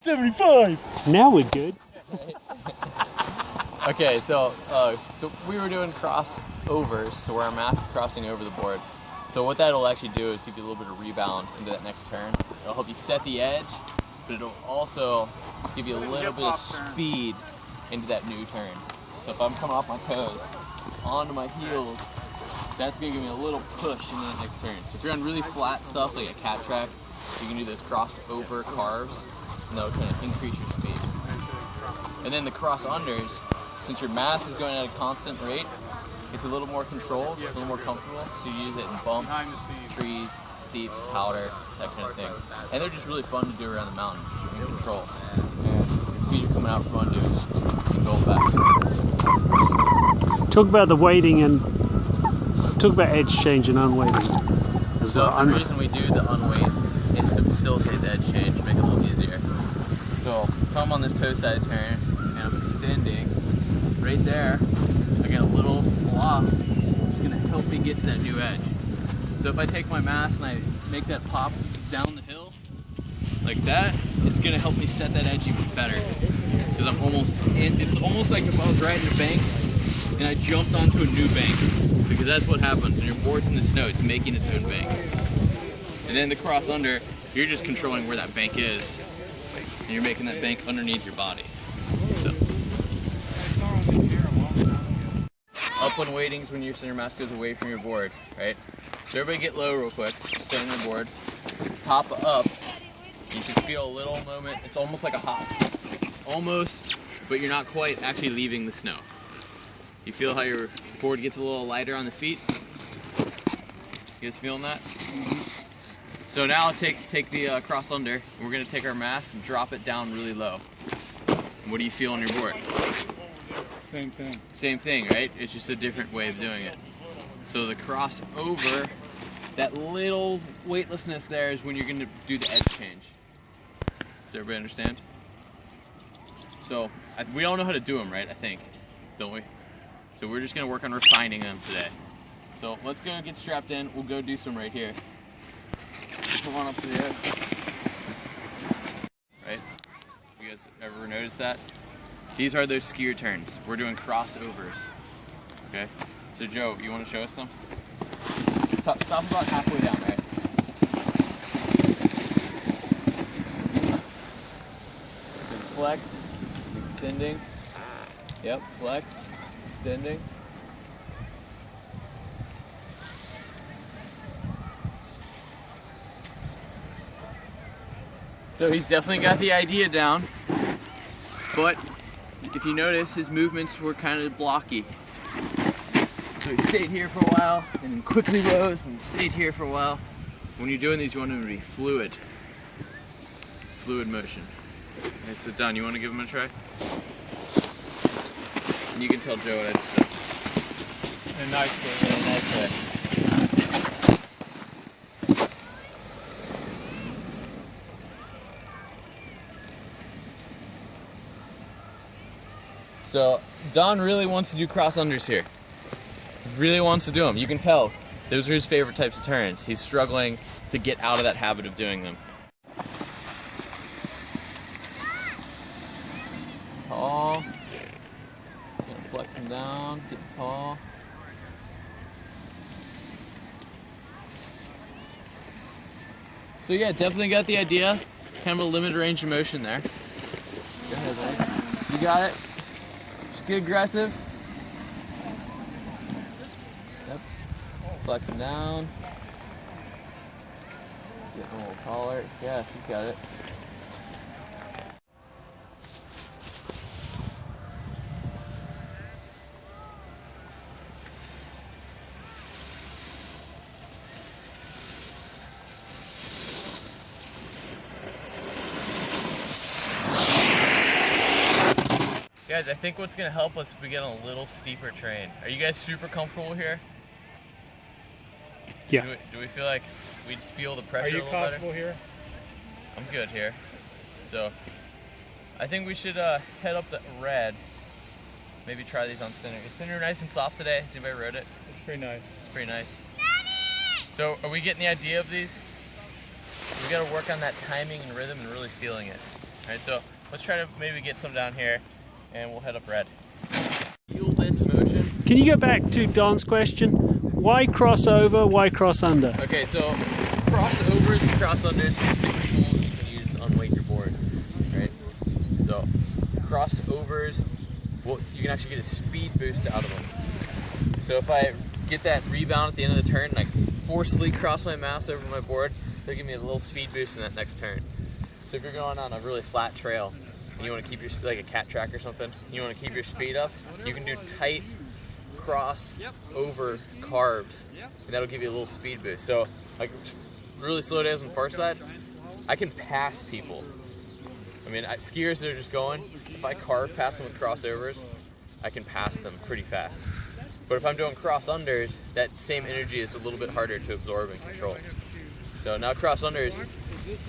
75. Now we're good. Okay, so we were doing crossovers, so where our mass is crossing over the board. So what that'll actually do is give you a little bit of rebound into that next turn. It'll help you set the edge, but it'll also give you a little bit of speed into that new turn. So if I'm coming off my toes onto my heels, that's gonna give me a little push into that next turn. So if you're on really flat stuff like a cat track, you can do those crossover carves, and that'll kind of increase your speed. And then the cross unders, since your mass is going at a constant rate, it's a little more controlled, a little more comfortable, so you use it in bumps, trees, steeps, powder, that kind of thing. And they're just really fun to do around the mountain because you're in control. And your feet are coming out from under you, going back. Talk about the weighting and talk about edge change and unweighting. So the reason we do the unweight is to facilitate the edge change, make it a little easier. So if I'm on this toe side turn and I'm extending, right there, I get a little loft, which is going to help me get to that new edge. So if I take my mass and I make that pop down the hill, like that, it's going to help me set that edge even better. Because I'm almost in, it's almost like if I was riding a bank and I jumped onto a new bank. Because that's what happens when your board's in the snow, it's making its own bank. And then the cross under, you're just controlling where that bank is. And you're making that bank underneath your body. So. Upland weightings when your center mass goes away from your board, right? So everybody get low real quick, stay on your board. Hop up, you should feel a little moment, it's almost like a hop. Like almost, but you're not quite actually leaving the snow. You feel how your board gets a little lighter on the feet? You guys feeling that? So now I'll take the cross under, and we're gonna take our mass and drop it down really low. What do you feel on your board? Same thing. Same thing, right? It's just a different way of doing it. So the crossover, that little weightlessness there is when you're going to do the edge change. Does everybody understand? So we all know how to do them, right? I think, don't we? So we're just going to work on refining them today. So let's go get strapped in. We'll go do some right here. Come on up to the edge. Right? You guys ever notice that? These are those skier turns. We're doing crossovers. Okay? So Joe, you want to show us some? Stop about halfway down, right? So flex, it's extending. Yep, flex, extending. So he's definitely got the idea down, but if you notice, his movements were kind of blocky. So he stayed here for a while, and then quickly rose, and stayed here for a while. When you're doing these, you want them to be fluid. Fluid motion. Okay, so Don, you want to give him a try? And you can tell Joe what I just said. In a nice way. In a nice way. So Don really wants to do cross unders here. He really wants to do them. You can tell. Those are his favorite types of turns. He's struggling to get out of that habit of doing them. Tall. Kind of flexing down, getting tall. So yeah, definitely got the idea. Kind of a limited range of motion there. Go ahead, Zane. You got it. Get aggressive. Yep. Flexing down. Getting a little taller. Yeah, she's got it. Guys, I think what's going to help us if we get on a little steeper terrain. Are you guys super comfortable here? Yeah. Do we feel like we feel the pressure a little better? Are you comfortable here? I'm good here. So, I think we should head up the red. Maybe try these on center. Is center nice and soft today? Has anybody rode it? It's pretty nice. It's pretty nice. Daddy! So, are we getting the idea of these? We got to work on that timing and rhythm and really feeling it. Alright, so let's try to maybe get some down here and we'll head up red. Feel this motion. Can you go back to Don's question? Why crossover? Why cross under? Okay, so crossovers and crossunders are different tools you can use to unweight your board. Right? So crossovers, well, you can actually get a speed boost out of them. So if I get that rebound at the end of the turn and I forcefully cross my mass over my board, they'll give me a little speed boost in that next turn. So if you're going on a really flat trail and you want to keep your speed, like a cat track or something, you want to keep your speed up, you can do tight cross over carbs, and that'll give you a little speed boost. So like really slow days on the far side, I can pass people. I mean, skiers that are just going, if I carve past them with crossovers, I can pass them pretty fast. But if I'm doing cross unders, that same energy is a little bit harder to absorb and control. So now cross unders,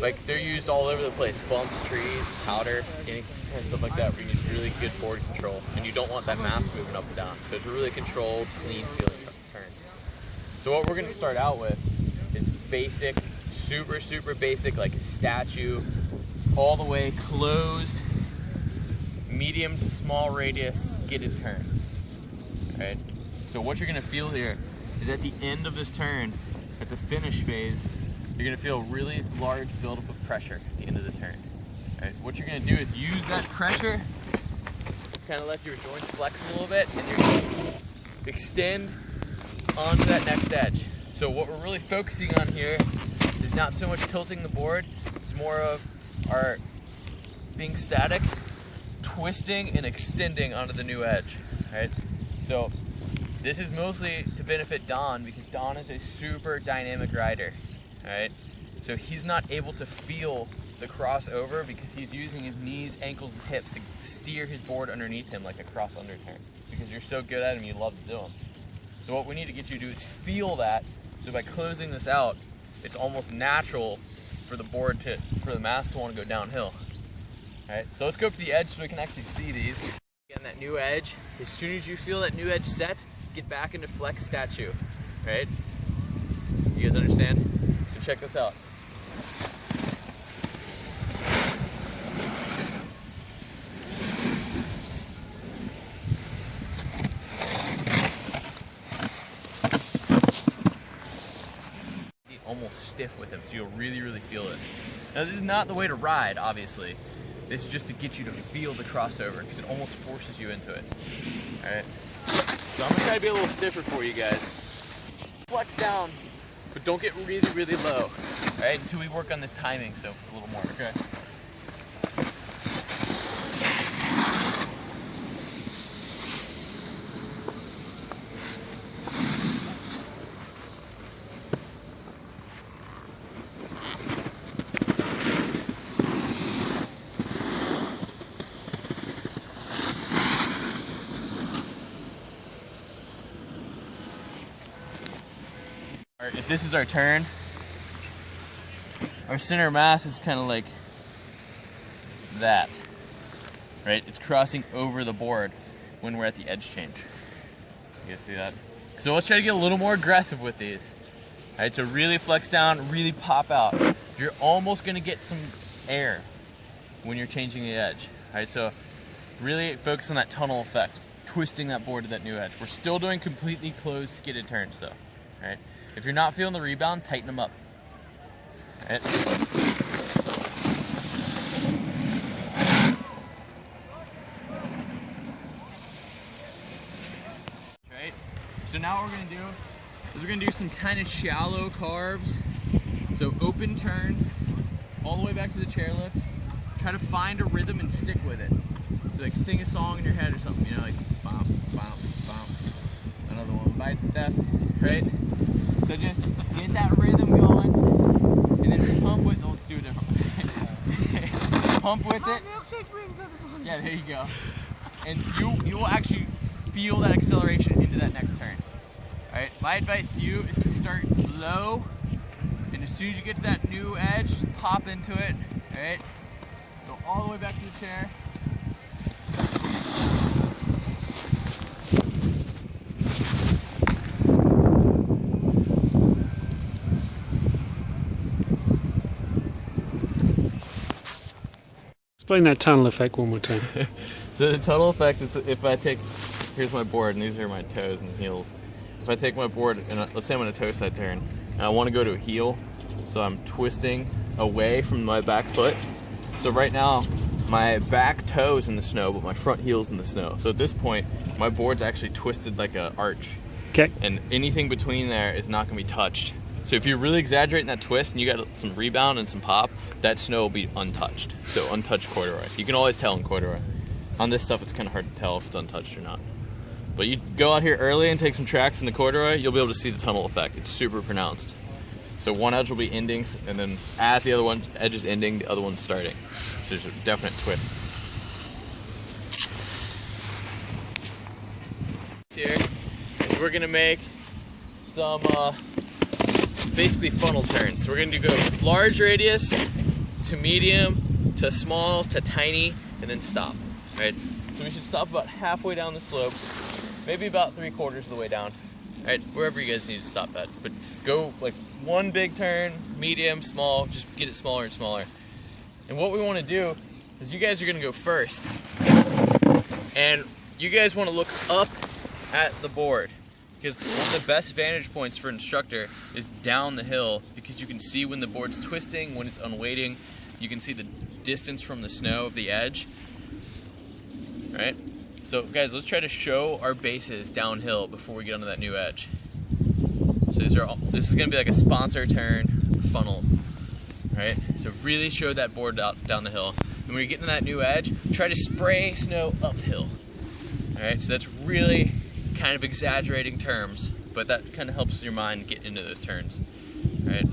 like they're used all over the place. Bumps, trees, powder, any kind of stuff like that where you need really good board control. And you don't want that mass moving up and down. So it's a really controlled, clean feeling turn. So what we're gonna start out with is basic, super basic, like statue, all the way closed, medium to small radius, skidded turns. Right? So what you're gonna feel here is at the end of this turn, at the finish phase, you're gonna feel really large buildup of pressure at the end of the turn. Right? What you're gonna do is use that pressure, kind of let your joints flex a little bit, and you're gonna extend onto that next edge. So what we're really focusing on here is not so much tilting the board, it's more of our being static, twisting and extending onto the new edge. Right? So this is mostly to benefit Don because Don is a super dynamic rider. Right? So he's not able to feel the crossover because he's using his knees, ankles, and hips to steer his board underneath him like a cross under turn. Because you're so good at him, you love to do them. So what we need to get you to do is feel that. So by closing this out, it's almost natural for the board to, for the mass to want to go downhill. All right, so let's go up to the edge so we can actually see these. Getting that new edge. As soon as you feel that new edge set, get back into flex statue. Right? You guys understand? So check this out. Almost stiff with him, so you'll really feel this. Now this is not the way to ride, obviously. This is just to get you to feel the crossover, because it almost forces you into it. Alright? So I'm going to try to be a little stiffer for you guys. Flex down, but don't get really low. Alright? Until we work on this timing, so a little more, okay? If this is our turn, our center of mass is kind of like that, right? It's crossing over the board when we're at the edge change. You guys see that? So let's try to get a little more aggressive with these. All right, so really flex down, really pop out. You're almost gonna get some air when you're changing the edge. All right, so really focus on that tunnel effect, twisting that board to that new edge. We're still doing completely closed skidded turns though, all right? If you're not feeling the rebound, tighten them up. Right. Right. So now what we're gonna do is we're gonna do some kind of shallow carves. So open turns, all the way back to the chairlift. Try to find a rhythm and stick with it. So like sing a song in your head or something, you know, like bump, bump, bump. Another one bites the dust, right? So just get that rhythm going, and then pump with it. Let's do it different. Pump with it. Yeah, there you go. And you will actually feel that acceleration into that next turn. All right. My advice to you is to start low, and as soon as you get to that new edge, just pop into it. All right. So all the way back to the chair. Explain that tunnel effect one more time. So the tunnel effect is if I take, here's my board and these are my toes and heels. If I take my board and let's say I'm in a toe side turn and I want to go to a heel, so I'm twisting away from my back foot. So right now my back toe's in the snow, but my front heel's in the snow. So at this point, my board's actually twisted like an arch. Okay. And anything between there is not going to be touched. So if you're really exaggerating that twist and you got some rebound and some pop, that snow will be untouched. So untouched corduroy. You can always tell in corduroy. On this stuff, it's kind of hard to tell if it's untouched or not. But you go out here early and take some tracks in the corduroy, you'll be able to see the tunnel effect. It's super pronounced. So one edge will be ending, and then as the other one edge is ending, the other one's starting. So there's a definite twist. Here is we're gonna make some basically funnel turns. So we're gonna go large radius to medium to small to tiny, and then stop. Right? So we should stop about halfway down the slope, maybe about 3/4 of the way down. Right, wherever you guys need to stop at. But go like one big turn, medium, small, just get it smaller and smaller. And what we want to do is you guys are going to go first. And you guys want to look up at the board, because one of the best vantage points for an instructor is down the hill, because you can see when the board's twisting, when it's unweighting. You can see the distance from the snow of the edge. Right? So guys, let's try to show our bases downhill before we get onto that new edge. So this is going to be like a sponsor turn funnel, right? So really show that board down the hill. And when you get into that new edge, try to spray snow uphill. All right, so that's really kind of exaggerating terms, but that kind of helps your mind get into those turns, right?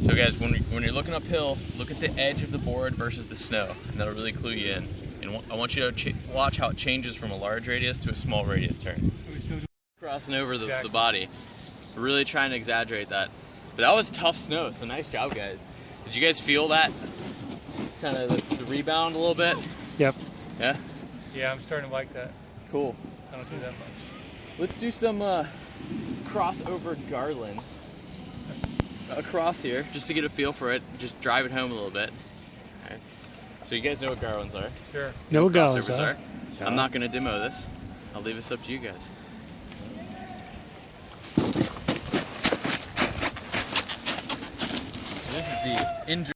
So guys, when you're looking uphill, look at the edge of the board versus the snow, and that'll really clue you in. And I want you to watch how it changes from a large radius to a small radius turn. Crossing over the body. We're really trying to exaggerate that. But that was tough snow, so nice job, guys. Did you guys feel that? Kind of the rebound a little bit? Yep. Yeah? Yeah, I'm starting to like that. Cool. I don't do that much. Let's do some crossover garlands across here, just to get a feel for it. Just drive it home a little bit. All right. So you guys know what garlands are? Sure. No what garlands crossovers are. I'm not going to demo this. I'll leave this up to you guys. This is the